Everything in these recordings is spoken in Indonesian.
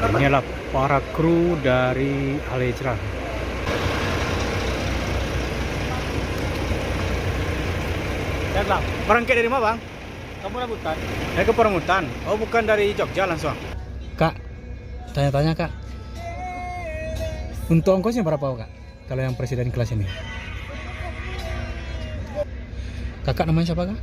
Inilah para kru dari Al Hijrah. Lihatlah, berangkat dari mana bang? Kamu rambutan? Dari ke Perambutan. Oh bukan dari Jogja langsung. Kak, tanya-tanya kak. Untuk ongkosnya berapa kak? Kalau yang presiden kelas ini? Kakak namanya siapa kak?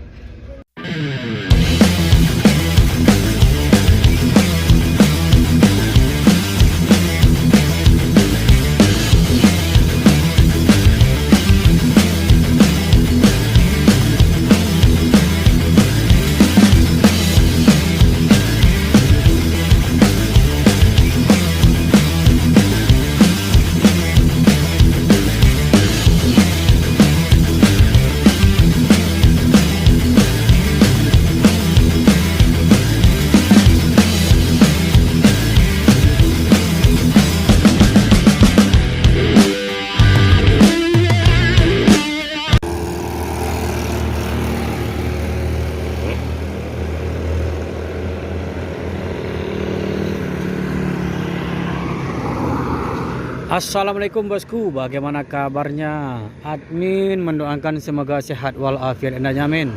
Assalamualaikum bosku, bagaimana kabarnya? Admin mendoakan semoga sehat walafiat dan nyaman.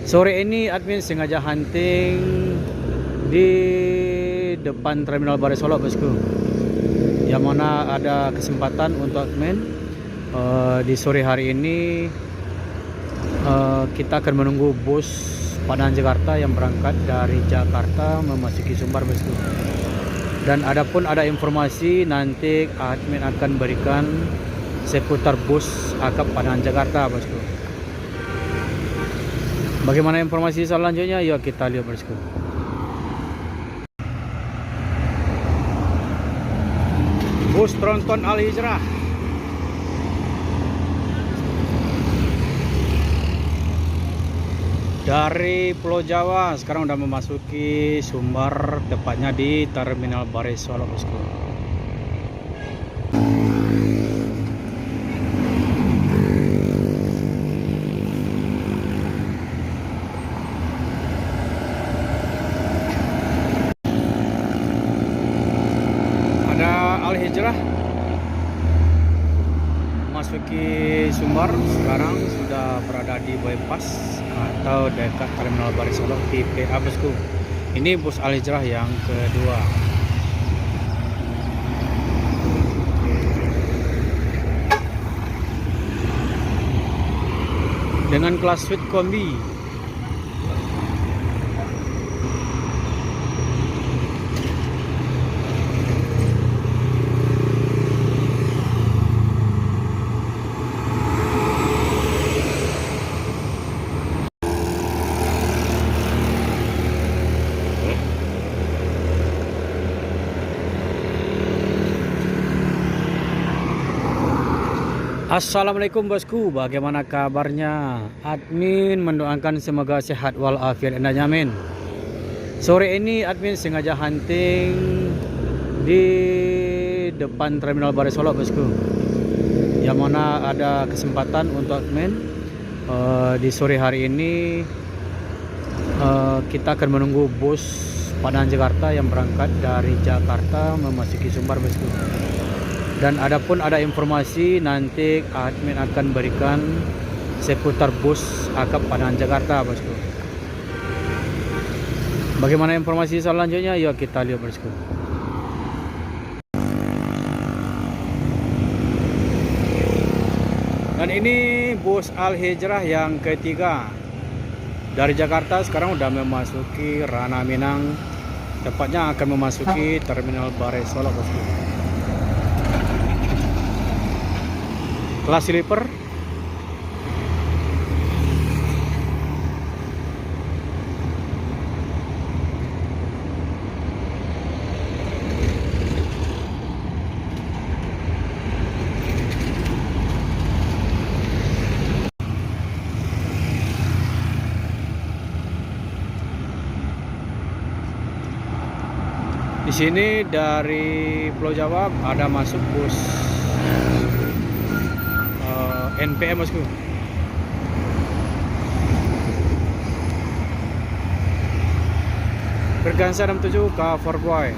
Sore ini admin sengaja hunting di depan Terminal Barai Solo bosku, yang mana ada kesempatan untuk admin di sore hari ini kita akan menunggu bus Padang Jakarta yang berangkat dari Jakarta memasuki Sumbar bosku. Dan adapun ada informasi nanti admin akan berikan seputar bus akap Padang Jakarta bosku. Bagaimana informasi selanjutnya? Yuk kita lihat bosku. Bus tronton Al Hijrah dari Pulau Jawa sekarang udah memasuki Sumbar, tepatnya di Terminal Barai Solo bosku. Ada Al Hijrah memasuki Sumbar, sekarang sudah berada di bypass atau dekat Terminal Barai Solo TPA bosku. Ini bus Al Hijrah yang kedua. Dengan kelas suite kombi. Assalamualaikum bosku, bagaimana kabarnya? Admin mendoakan semoga sehat walafiat dan nyaman. Sore ini admin sengaja hunting di depan Terminal Barai Solo bosku, yang mana ada kesempatan untuk admin di sore hari ini kita akan menunggu bus Padang Jakarta yang berangkat dari Jakarta memasuki Sumbar bosku. Dan adapun ada informasi nanti admin akan berikan seputar bus akap Padang Jakarta bosku. Bagaimana informasi selanjutnya? Yuk kita lihat bosku. Dan ini bus Al Hijrah yang ketiga dari Jakarta, sekarang udah memasuki Ranah Minang, tepatnya akan memasuki Terminal Barai Solo bosku. Kelas sleeper. Di sini dari Pulau Jawa ada masuk bus NPM bosku. Bergansa 67 Cover Boy.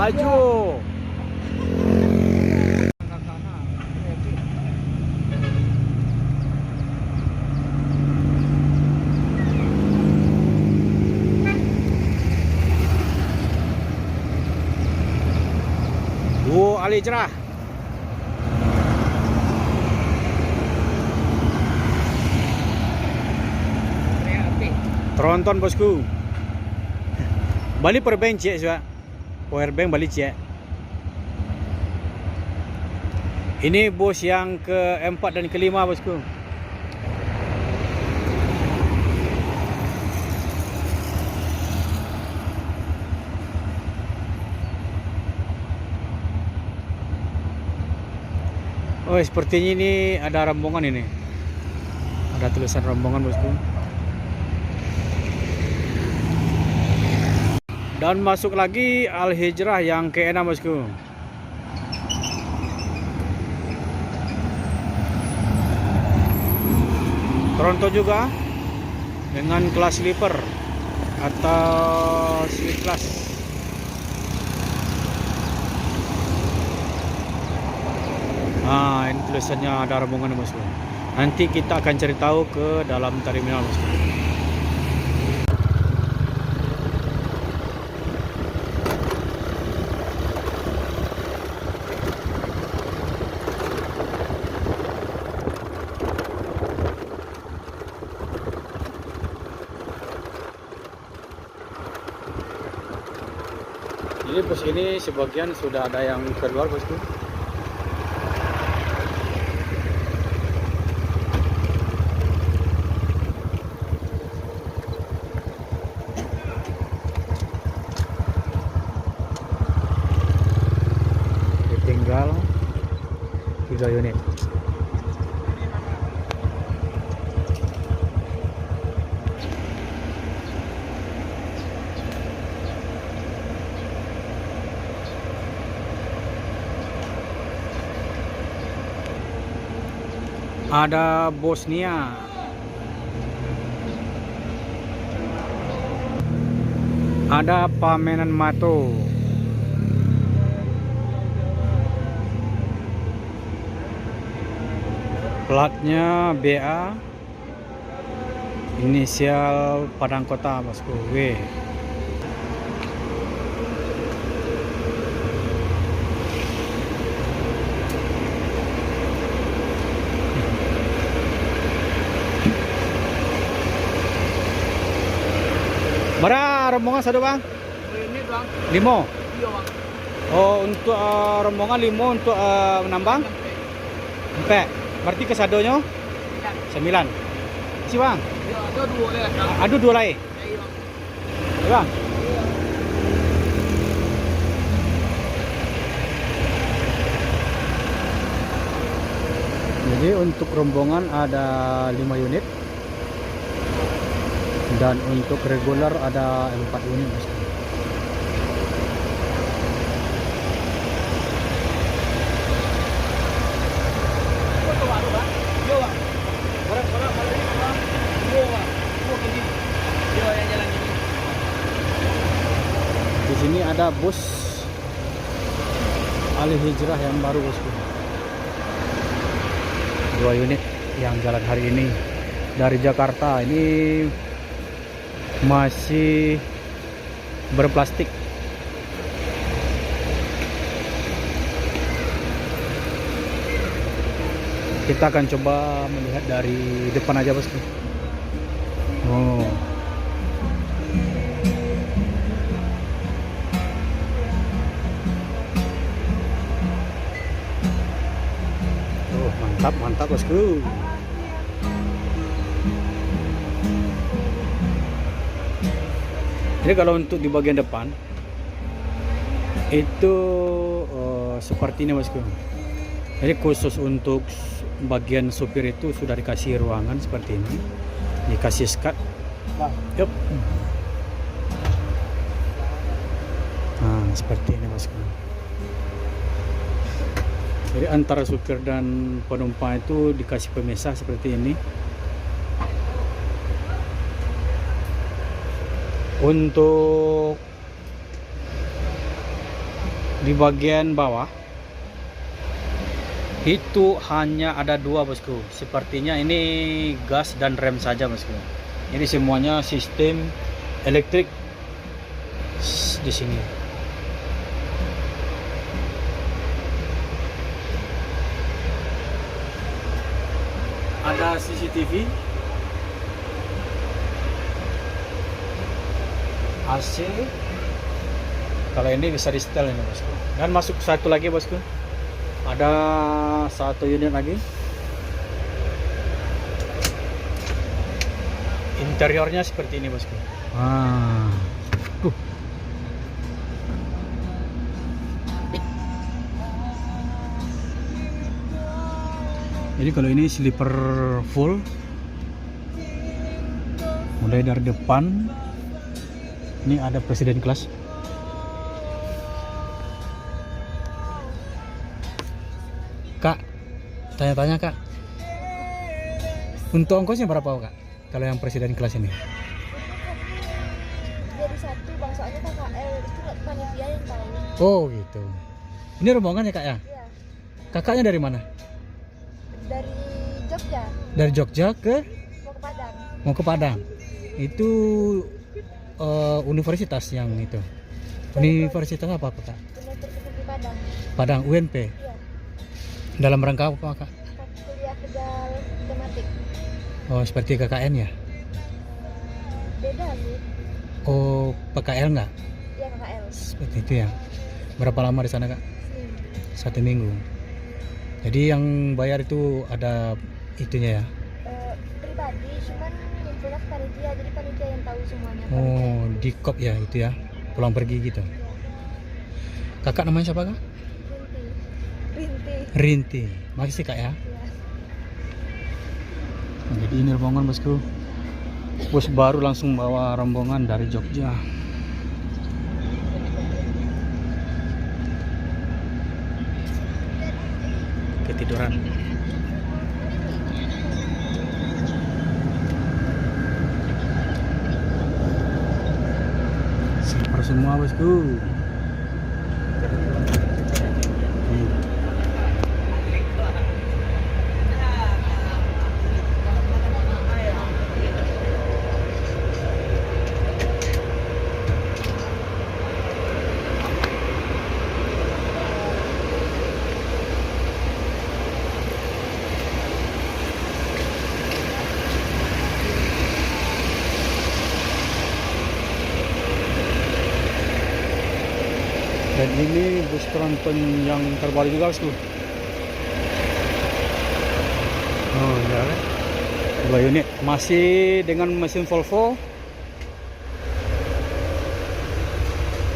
Maju. Ali cerah. Tronton bosku. Balik perbank cek juga. Powerbank balik cek. Ini bus yang keempat dan kelima bosku. Oh, sepertinya ini ada rombongan ini. Ada tulisan rombongan bosku. Dan masuk lagi Al Hijrah yang ke-6 bosku. Toronto juga dengan kelas sleeper atau sleep class. Nah, ini tulisannya ada rombongan bosku. Nanti kita akan cari tahu ke dalam terminal bosku. Jadi bus ini sebagian sudah ada yang keluar bosku. Tinggal 3 unit. Ada Bosnia. Ada Pamenan Mato. Platnya BA. Inisial Padang Kota bosku, W. Berapa rombongan satu bang? Ini bang. 5. Iya bang. Oh, untuk rombongan 5 untuk menambang? Sampai. Berarti kesadonya 9. Si bang? Ya, ada 2 lagi. Ada 2 lagi. Iya bang. Ya, bang. Jadi untuk rombongan ada 5 unit. Dan untuk reguler ada 4 unit. Di sini ada bus Al Hijrah yang baru bosku. 2 unit yang jalan hari ini dari Jakarta. Ini masih berplastik. Kita akan coba melihat dari depan aja bosku. Oh. Oh, mantap, mantap bosku. Jadi kalau untuk di bagian depan itu seperti ini bosku. Jadi khusus untuk bagian supir itu sudah dikasih ruangan seperti ini, dikasih skat. Yup. Nah, seperti ini bosku. Jadi antara supir dan penumpang itu dikasih pemisah seperti ini. Untuk Di bagian bawah itu hanya ada dua bosku. Sepertinya ini gas dan rem saja bosku. Ini semuanya sistem elektrik di sini. Ada CCTV, AC. Kalau ini bisa di setel ini bosku. Dan masuk satu lagi bosku. Ada satu unit lagi. Interiornya seperti ini bosku. Jadi kalau ini sleeper full, mulai dari depan. Ini ada presiden kelas. Kak, tanya-tanya kak, untuk ongkosnya berapa kak? Kalau yang presiden kelas ini? Dari satu bang, soalnya KKL itu panitia yang tahu. Oh gitu. Ini rombongan ya kak ya? Iya. Kakaknya dari mana? Dari Jogja. Dari Jogja Mau ke Padang. mau ke Padang. Itu universitas yang itu. Universitas apa kak? Universitas di Padang. Padang UNP. Iya. Dalam rangka apa kak? Kuliah kedal tematik. Oh seperti KKN ya? Beda sih. Oh PKL nggak? Iya KKL. Seperti itu ya. Berapa lama di sana kak? Seminggu. 1 minggu. Jadi yang bayar itu ada itunya ya? Pribadi, cuman ngumpulnya ke panitia, jadi panitia yang tahu semuanya. Oh di kop ya itu ya? Pulang pergi gitu. Kakak namanya siapa kak? Rinti. Rinti. Makasih kak ya. Iya. Jadi ini rombongan bosku. Bos baru langsung bawa rombongan dari Jogja. Ketiduran. Sleeper semua bosku. Dan ini bus tronton yang terbaru juga bosku. Oh ya, 2 unit masih dengan mesin Volvo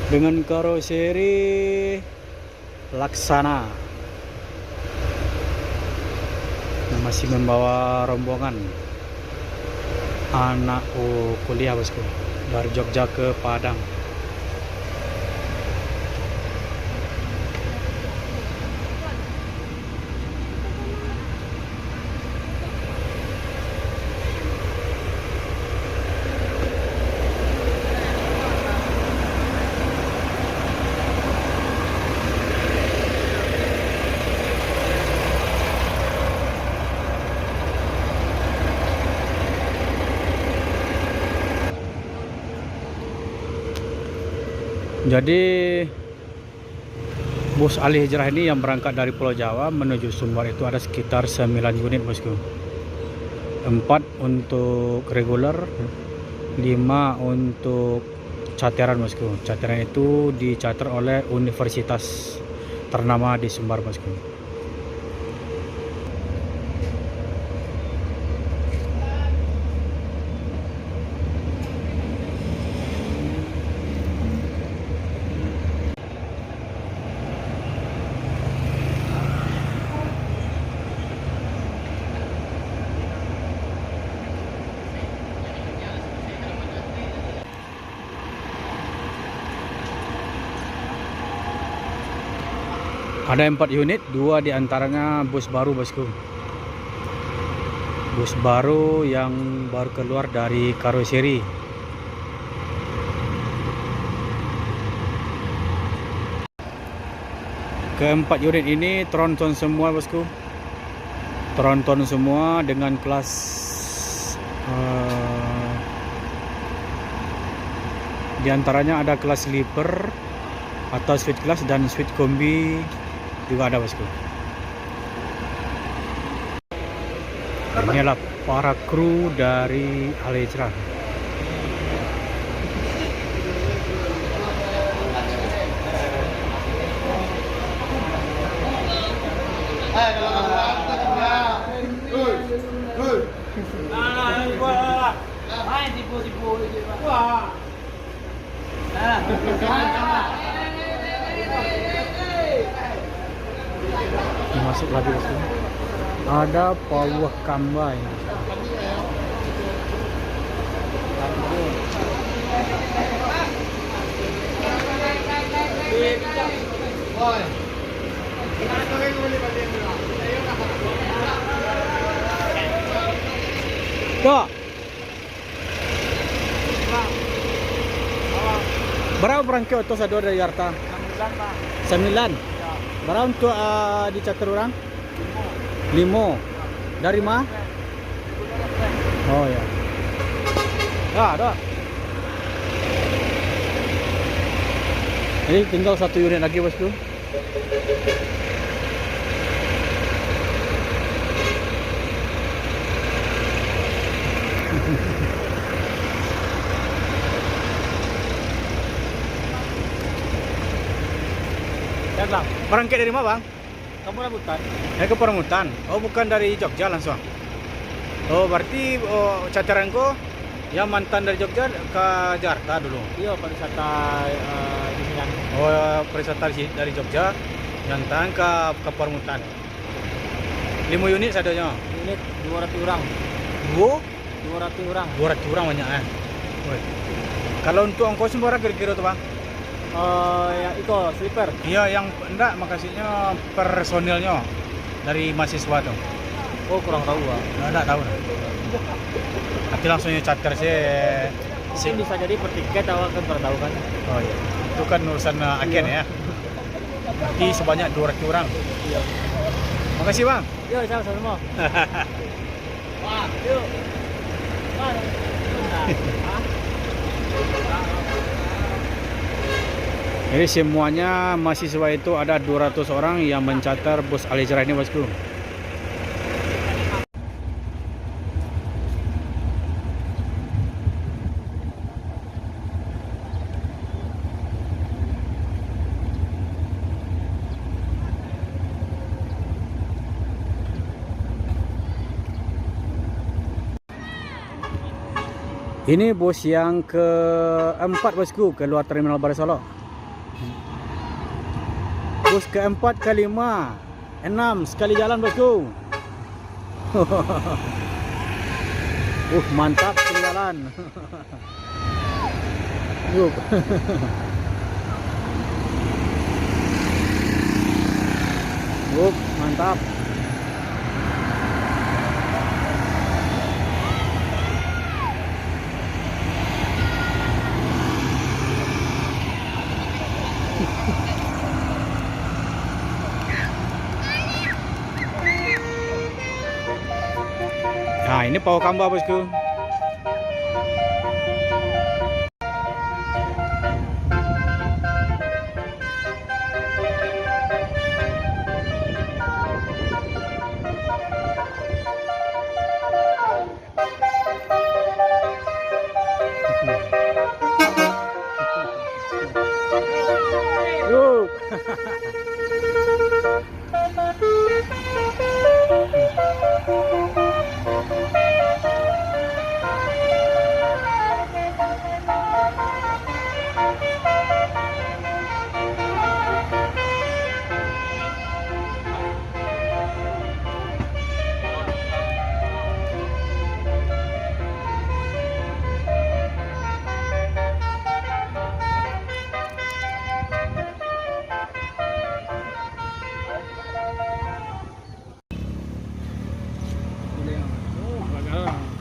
dengan karoseri Laksana. Yang masih membawa rombongan anak kuliah bosku dari Jogja ke Padang. Jadi bus alih hijrah ini yang berangkat dari Pulau Jawa menuju Sumbar itu ada sekitar 9 unit bosku. 4 untuk reguler, 5 untuk charteran bosku. Charteran itu dicater oleh universitas ternama di Sumbar bosku. Ada 4 unit, 2 diantaranya bus baru bosku. Bus baru yang baru keluar dari karoseri. Keempat unit ini tronton semua bosku. Tronton semua dengan kelas di antaranya ada kelas sleeper atau suite class dan suite kombi juga ada bosku. Inilah para kru dari Al Hijrah. Masuk lagi bosku. Ada pawah kambai. Kok? Berapa berangkat auto sado dari Jakarta? 9. Berapa untuk di charter orang? 5. Dari mana? Oh ya. Ada. Jadi tinggal 1 unit lagi bosku. Berangkat dari mana bang? Kamu rambutan? Ke Perambutan. Oh bukan dari Jogja langsung. Oh berarti cacaranku yang mantan dari Jogja ke Jakarta dulu. Iya, pariwisata di Milan. Oh pariwisata dari Jogja nyantang ke Perambutan. 5 unit sadanya. Unit 200 orang. 200 orang. 200 orang banyak kan. Kalau untuk ongkos berapa kira-kira tuh bang? Ya itu sleeper. Iya yang enggak makasihnya personilnya dari mahasiswa tuh. Oh kurang tahu ah. Enggak tahu. Nanti langsungnya charter sih. Mungkin bisa jadi per tiket awal kan per tahu kan. Oh iya. Itu kan urusan agen ya. Nanti sebanyak 200 orang. Iya. Makasih bang. Yuk sama-sama. Wah, yuk. Jadi semuanya mahasiswa itu ada 200 orang yang mencatat bus Al Hijrah ini bosku. Ini bus yang keempat bosku keluar terminal Baru Solo. Bus keempat, kelima, 6 sekali jalan bosku. Mantap sekali jalan. Mantap. Nah ini Pawah Kamba bosku.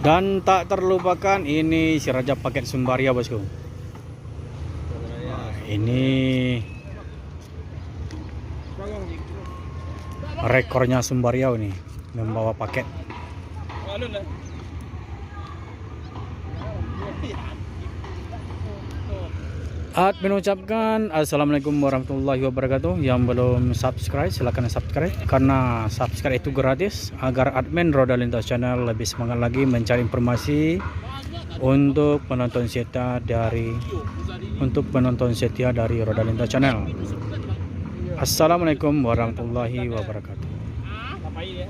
Dan tak terlupakan ini si Raja Paket Sumbaria bosku. Ini rekornya Sumbariau nih membawa paket. Admin ucapkan assalamualaikum warahmatullahi wabarakatuh. Yang belum subscribe silahkan subscribe, karena subscribe itu gratis, agar admin Roda Lintas Channel lebih semangat lagi mencari informasi untuk penonton setia dari Roda Lintas Channel. Assalamualaikum warahmatullahi wabarakatuh. Ngapain ya?